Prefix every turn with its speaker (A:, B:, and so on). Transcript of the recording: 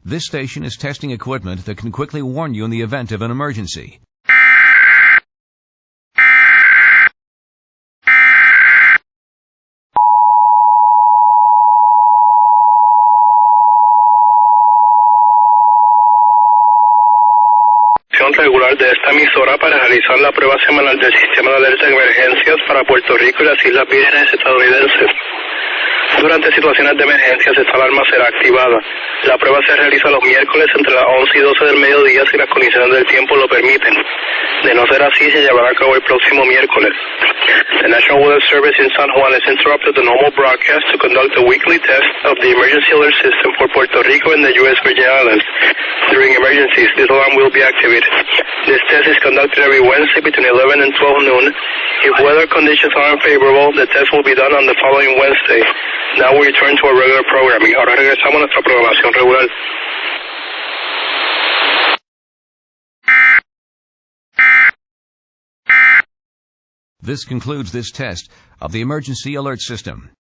A: This station is testing equipment that can quickly warn you in the event of an emergency.
B: Regular de esta emisora para realizar la prueba semanal del sistema de alerta de emergencias para Puerto Rico y las Islas Vírgenes estadounidenses. Durante situaciones de emergencias, esta alarma será activada. La prueba se realiza los miércoles entre las 11 y 12 del mediodía si las condiciones del tiempo lo permiten. De no ser así, se llevará a cabo el próximo miércoles. The National Weather Service in San Juan has interrupted the normal broadcast to conduct a weekly test of the emergency alert system for Puerto Rico and the U.S. Virgin Islands. During emergencies, this alarm will be activated. This test is conducted every Wednesday between 11 and 12 noon. If weather conditions are unfavorable, the test will be done on the following Wednesday. Now we return to our regular programming. Ahora regresamos a nuestra programación regular.
A: This concludes this test of the emergency alert system.